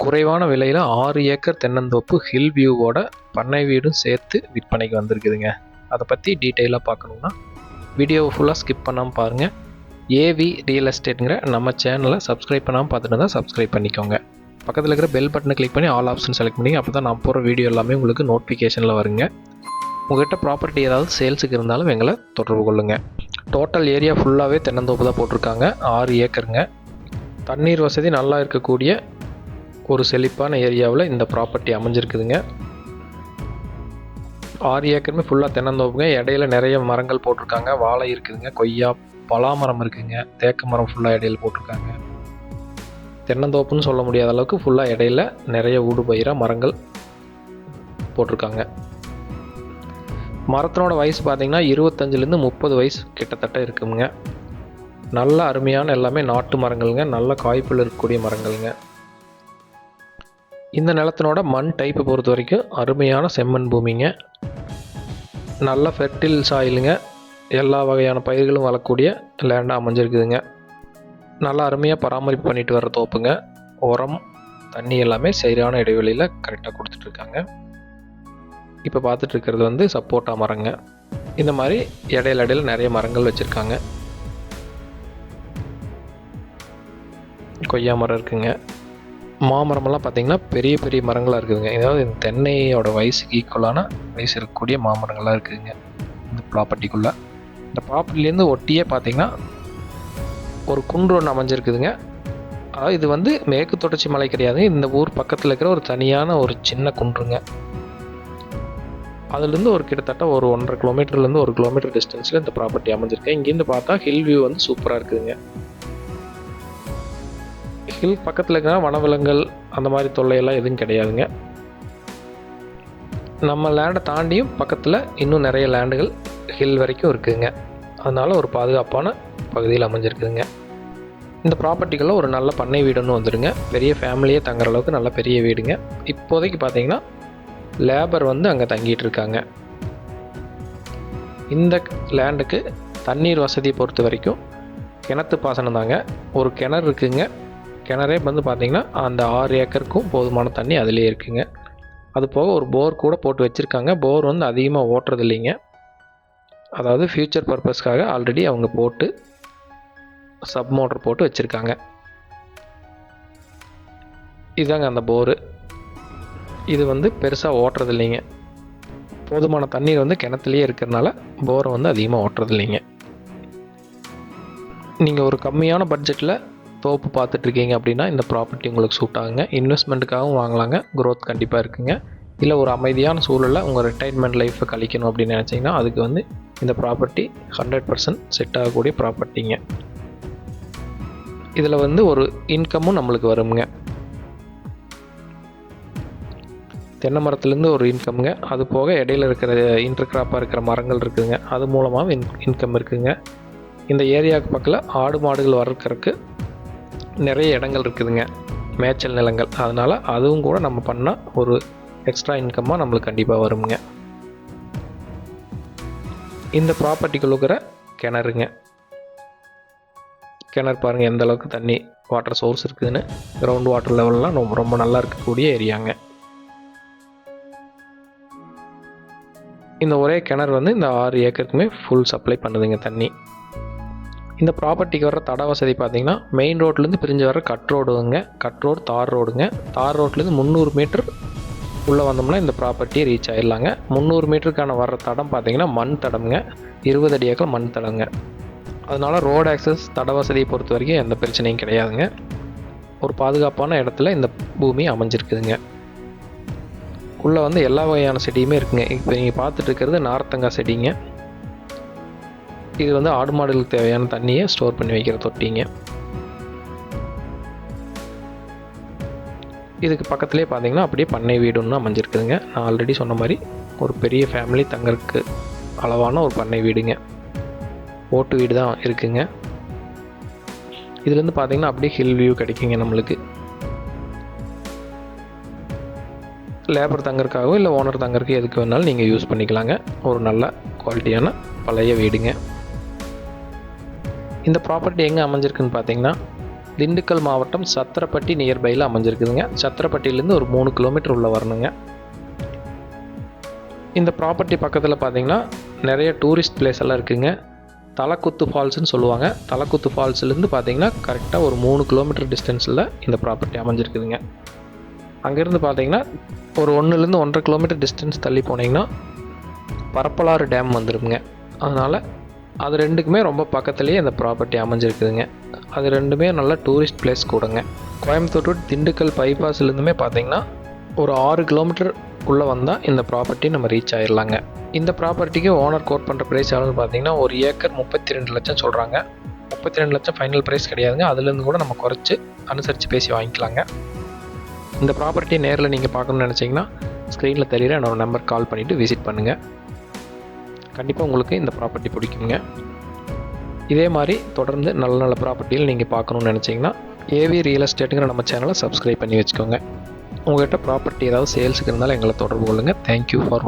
குறைவான விலையில் 6 ஏக்கர் தென்னந்தோப்பு ஹில் வியூவோட பண்ணை வீடும் சேர்த்து விற்பனைக்கு வந்திருக்குதுங்க. அதை பற்றி டீட்டெயிலாக பார்க்கணுன்னா வீடியோவை ஃபுல்லாக ஸ்கிப் பண்ணாமல் பாருங்கள். ஏவி ரியல் எஸ்டேட்டுங்கிற நம்ம சேனலை சப்ஸ்கிரைப் பண்ணாமல் பார்த்துட்டு தான் சப்ஸ்கிரைப் பண்ணிக்கோங்க. பக்கத்தில் இருக்கிற பெல் பட்டனை கிளிக் பண்ணி ஆல் ஆப்ஷன் செலக்ட் பண்ணி அப்போ தான் நான் போகிற வீடியோ எல்லாமே உங்களுக்கு நோட்டிஃபிகேஷனில் வருங்க. உங்கள்கிட்ட ப்ராப்பர்ட்டி ஏதாவது சேல்ஸுக்கு இருந்தாலும் எங்களை தொடர்பு கொள்ளுங்கள். டோட்டல் ஏரியா ஃபுல்லாகவே தென்னந்தோப்பு தான் போட்டிருக்காங்க. 6 ஏக்கருங்க. தண்ணீர் வசதி நல்லா இருக்கக்கூடிய ஒரு செழிப்பான ஏரியாவில் இந்த ப்ராப்பர்ட்டி அமைஞ்சிருக்குதுங்க. 6 ஏக்கருமே ஃபுல்லாக தென்னந்தோப்புங்க. இடையில நிறைய மரங்கள் போட்டிருக்காங்க. வாழை இருக்குதுங்க, கொய்யா, பலாமரம் இருக்குதுங்க, தேக்கு மரம் ஃபுல்லாக இடையில போட்டிருக்காங்க. தென்னந்தோப்புன்னு சொல்ல முடியாத அளவுக்கு ஃபுல்லாக இடையில நிறைய ஊடு பயிராக மரங்கள் போட்டிருக்காங்க. மரத்தினோட வயசு பார்த்திங்கன்னா 25லேருந்து 30 வயசு கிட்டத்தட்ட இருக்குங்க. நல்ல அருமையான எல்லாமே நாட்டு மரங்கள்ங்க, நல்ல காய்ப்பில் இருக்கக்கூடிய மரங்கள்ங்க. இந்த நிலத்தினோட மண் டைப்பை பொறுத்த வரைக்கும் அருமையான செம்மண் பூமிங்க. நல்ல ஃபெர்டில் சாயிலுங்க. எல்லா வகையான பயிர்களும் வளரக்கூடிய லேண்டாக அமைஞ்சிருக்குதுங்க. நல்லா அருமையாக பராமரிப்பு பண்ணிட்டு வர்ற தோப்புங்க. உரம், தண்ணி எல்லாமே சரியான இடைவெளியில் கரெக்டாக கொடுத்துட்ருக்காங்க. இப்போ பார்த்துட்டு இருக்கிறது வந்து சப்போட்டா மரங்க. இந்த மாதிரி இடையில நிறைய மரங்கள் வச்சுருக்காங்க. கொய்யா மரம் இருக்குங்க. மாமரமெல்லாம் பார்த்திங்கன்னா பெரிய பெரிய மரங்களாக இருக்குதுங்க. ஏதாவது இந்த தென்னையோட வயசுக்கு ஈக்குவலான வயசு இருக்கக்கூடிய மாமரங்கள்லாம் இருக்குதுங்க இந்த ப்ராப்பர்ட்டிக்குள்ளே. இந்த ப்ராப்பர்ட்டிலேருந்து ஒட்டியே பார்த்திங்கன்னா ஒரு குன்று ஒன்று அமைஞ்சிருக்குதுங்க. அதாவது இது வந்து மேற்கு தொடர்ச்சி மலை கிடையாது. இந்த ஊர் பக்கத்தில் இருக்கிற ஒரு தனியான ஒரு சின்ன குன்றுங்க. அதுலேருந்து ஒரு கிட்டத்தட்ட ஒரு 1.5 கிலோமீட்டர்லேருந்து 1 கிலோமீட்டர் டிஸ்டன்ஸில் இந்த ப்ராப்பர்ட்டி அமைஞ்சிருக்கு. இங்கேருந்து பார்த்தா ஹில் வியூ வந்து சூப்பராக இருக்குதுங்க. ஹில் பக்கத்தில் இருக்கிற வனவிலங்குகள் அந்த மாதிரி தொல்லையெல்லாம் எதுவும் கிடையாதுங்க. நம்ம லேண்டை தாண்டியும் பக்கத்தில் இன்னும் நிறைய லேண்டுகள் ஹில் வரைக்கும் இருக்குதுங்க. அதனால் ஒரு பாதுகாப்பான பகுதியில் அமைஞ்சிருக்குதுங்க. இந்த ப்ராப்பர்ட்டிக்குள்ள ஒரு நல்ல பண்ணை வீடுன்னு வந்துடுங்க. பெரிய ஃபேமிலியே தங்குற அளவுக்கு நல்ல பெரிய வீடுங்க. இப்போதைக்கு பார்த்தீங்கன்னா லேபர் வந்து அங்கே தங்கிட்டு இருக்காங்க. இந்த லேண்டுக்கு தண்ணீர் வசதியை பொறுத்த வரைக்கும் கிணத்து பாசனம் தாங்க. ஒரு கிணறு இருக்குங்க. கிணறே வந்து பார்த்திங்கன்னா அந்த 6 ஏக்கருக்கும் போதுமான தண்ணி அதிலே இருக்குங்க. அது போக ஒரு போர் கூட போட்டு வச்சுருக்காங்க. போர் வந்து அதிகமாக ஓட்டுறது இல்லைங்க. அதாவது ஃப்யூச்சர் பர்பஸ்க்காக ஆல்ரெடி அவங்க போட்டு சப் மோட்டர் போட்டு வச்சுருக்காங்க. இதுதாங்க அந்த போரு. இது வந்து பெருசாக ஓட்டுறது இல்லைங்க. போதுமான தண்ணீர் வந்து கிணத்துலேயே இருக்கிறதுனால போரை வந்து அதிகமாக ஓட்டுறது இல்லைங்க. நீங்கள் ஒரு கம்மியான பட்ஜெட்டில் தோப்பு பார்த்துட்ருக்கீங்க அப்படின்னா இந்த ப்ராப்பர்ட்டி உங்களுக்கு சூட் ஆகுங்க. இன்வெஸ்ட்மெண்ட்டுக்காகவும் வாங்கலாங்க. க்ரோத் கண்டிப்பாக இருக்குங்க. இல்லை ஒரு அமைதியான சூழலில் உங்கள் ரிட்டைர்மெண்ட் லைஃப்பை கழிக்கணும் அப்படின்னு நினச்சிங்கன்னா அதுக்கு வந்து இந்த ப்ராப்பர்ட்டி 100% செட் ஆகக்கூடிய ப்ராப்பர்ட்டிங்க. இதில் வந்து ஒரு இன்கமும் நம்மளுக்கு வருங்க. தென்னை மரத்துலேருந்து ஒரு இன்கம்ங்க. அது போக இடையில இருக்கிற இன்டர்கிராப்பாக இருக்கிற மரங்கள் இருக்குதுங்க. அது மூலமாக இன்கம் இருக்குதுங்க. இந்த ஏரியாவுக்கு பக்கத்தில் ஆடு மாடுகள் வளர்க்குறதுக்கு நிறைய இடங்கள் இருக்குதுங்க, மேய்ச்சல் நிலங்கள். அதனால் அதுவும் கூட நம்ம பண்ணால் ஒரு எக்ஸ்ட்ரா இன்கம்மாக நம்மளுக்கு கண்டிப்பாக வருங்க. இந்த ப்ராப்பர்ட்டிக்குள்ள இருக்கிற கிணறுங்க. கிணறு பாருங்கள் எந்த அளவுக்கு தண்ணி வாட்டர் சோர்ஸ் இருக்குதுன்னு. கிரவுண்ட் வாட்டர் லெவல்லாம் ரொம்ப நல்லா இருக்கக்கூடிய ஏரியாங்க. இந்த ஒரே கிணறு வந்து இந்த 6 ஏக்கருக்குமே ஃபுல் சப்ளை பண்ணுதுங்க தண்ணி. இந்த ப்ராப்பர்ட்டிக்கு வர தட வசதி பார்த்திங்கன்னா மெயின் ரோட்லேருந்து பிரிஞ்சு வர கட் ரோடுங்க. கட் ரோடு தார் ரோடுங்க. தார் ரோட்லேருந்து 300 மீட்டர் உள்ளே வந்தோம்னா இந்த ப்ராப்பர்ட்டியை ரீச் ஆகிடலாங்க. 300 மீட்டருக்கான வர்ற தடம் பார்த்திங்கன்னா மண் தடம்ங்க. 20 அடி ஏக்கர் மண் தடங்க. அதனால் ரோடு ஆக்சஸ் தட வசதியை பொறுத்த வரைக்கும் எந்த பிரச்சனையும் கிடையாதுங்க. ஒரு பாதுகாப்பான இடத்துல இந்த பூமி அமைஞ்சிருக்குதுங்க. உள்ளே வந்து எல்லா வகையான செடியுமே இருக்குங்க. இப்போ நீங்கள் பார்த்துட்டு இருக்கிறது நார்த்தங்காய் செடிங்க. இது வந்து ஆடு மாடுகளுக்கு தேவையான தண்ணியை ஸ்டோர் பண்ணி வைக்கிற தொட்டிங்க. இதுக்கு பக்கத்துலேயே பார்த்தீங்கன்னா அப்படியே பண்ணை வீடுன்னு அமைஞ்சிருக்குதுங்க. நான் ஆல்ரெடி சொன்ன மாதிரி ஒரு பெரிய ஃபேமிலி தங்கறதுக்கு அளவான ஒரு பண்ணை வீடுங்க. ஓட்டு வீடு தான் இருக்குங்க. இதுலேருந்து பார்த்தீங்கன்னா அப்படியே ஹில் வியூ கிடைக்குங்க நம்மளுக்கு. லேபர் தங்கறதுக்காகவோ இல்லை ஓனர் தங்கறதுக்கு எதுக்கு வேணாலும் நீங்கள் யூஸ் பண்ணிக்கலாங்க. ஒரு நல்ல குவாலிட்டியான பழைய வீடுங்க. இந்த ப்ராப்பர்ட்டி எங்கே அமைஞ்சிருக்குன்னு பார்த்தீங்கன்னா திண்டுக்கல் மாவட்டம் சத்திரப்பட்டி நியர்பையில் அமைஞ்சிருக்குதுங்க. சத்திரப்பட்டியிலேருந்து ஒரு 3 கிலோமீட்டர் உள்ள வரணுங்க. இந்த ப்ராப்பர்ட்டி பக்கத்தில் பார்த்தீங்கன்னா நிறைய டூரிஸ்ட் பிளேஸ் எல்லாம் இருக்குதுங்க. தலக்குத்து ஃபால்ஸ்னு சொல்லுவாங்க. தலக்குத்து ஃபால்ஸ்லேருந்து பார்த்தீங்கன்னா கரெக்டாக ஒரு 3 கிலோமீட்டர் டிஸ்டன்ஸில் இந்த ப்ராப்பர்ட்டி அமைஞ்சிருக்குதுங்க. அங்கேருந்து பார்த்தீங்கன்னா ஒரு 1லேருந்து 1.5 கிலோமீட்டர் டிஸ்டன்ஸ் தள்ளி போனீங்கன்னா பரப்பலாறு டேம் வந்துடுங்க. அதனால் அது ரெண்டுக்குமே ரொம்ப பக்கத்துலேயே இந்த ப்ராப்பர்ட்டி அமைஞ்சிருக்குதுங்க. அது ரெண்டுமே நல்ல டூரிஸ்ட் பிளேஸ் கூடங்க. கோயம்புத்தூர் டு திண்டுக்கல் பைபாஸ்லேருந்துமே பார்த்தீங்கன்னா ஒரு 6 கிலோமீட்டர் உள்ளே வந்தால் இந்த ப்ராப்பர்ட்டி நம்ம ரீச் ஆகிடலாங்க. இந்த ப்ராப்பர்ட்டிக்கு ஓனர் கோட் பண்ணுற ப்ரைஸ் எவ்வளோன்னு பார்த்தீங்கன்னா 1 ஏக்கர் 32 லட்சம் சொல்கிறாங்க. 32 லட்சம் ஃபைனல் ப்ரைஸ் கிடையாதுங்க. அதுலேருந்து கூட நம்ம குறைச்சி அனுசரித்து பேசி வாங்கிக்கலாங்க. இந்த ப்ராப்பர்ட்டி நேரில் நீங்கள் பார்க்கணுன்னு நினச்சிங்கன்னா ஸ்க்ரீனில் தெரியுற என்னோட நம்பர் கால் பண்ணிவிட்டு விசிட் பண்ணுங்கள். கண்டிப்பாக உங்களுக்கு இந்த ப்ராப்பர்ட்டி பிடிக்குங்க. இதே மாதிரி தொடர்ந்து நல்ல நல்ல ப்ராப்பர்ட்டியில் நீங்கள் பார்க்கணுன்னு நினச்சிங்கன்னா ஏவி ரியல் எஸ்டேட்டுங்கிற நம்ம சேனலை சப்ஸ்கிரைப் பண்ணி வச்சுக்கோங்க. உங்கள்கிட்ட ப்ராப்பர்ட்டி ஏதாவது சேல்ஸுக்கு இருந்தாலும் எங்களை தொடர்பு கொள்ளுங்கள். Thank you for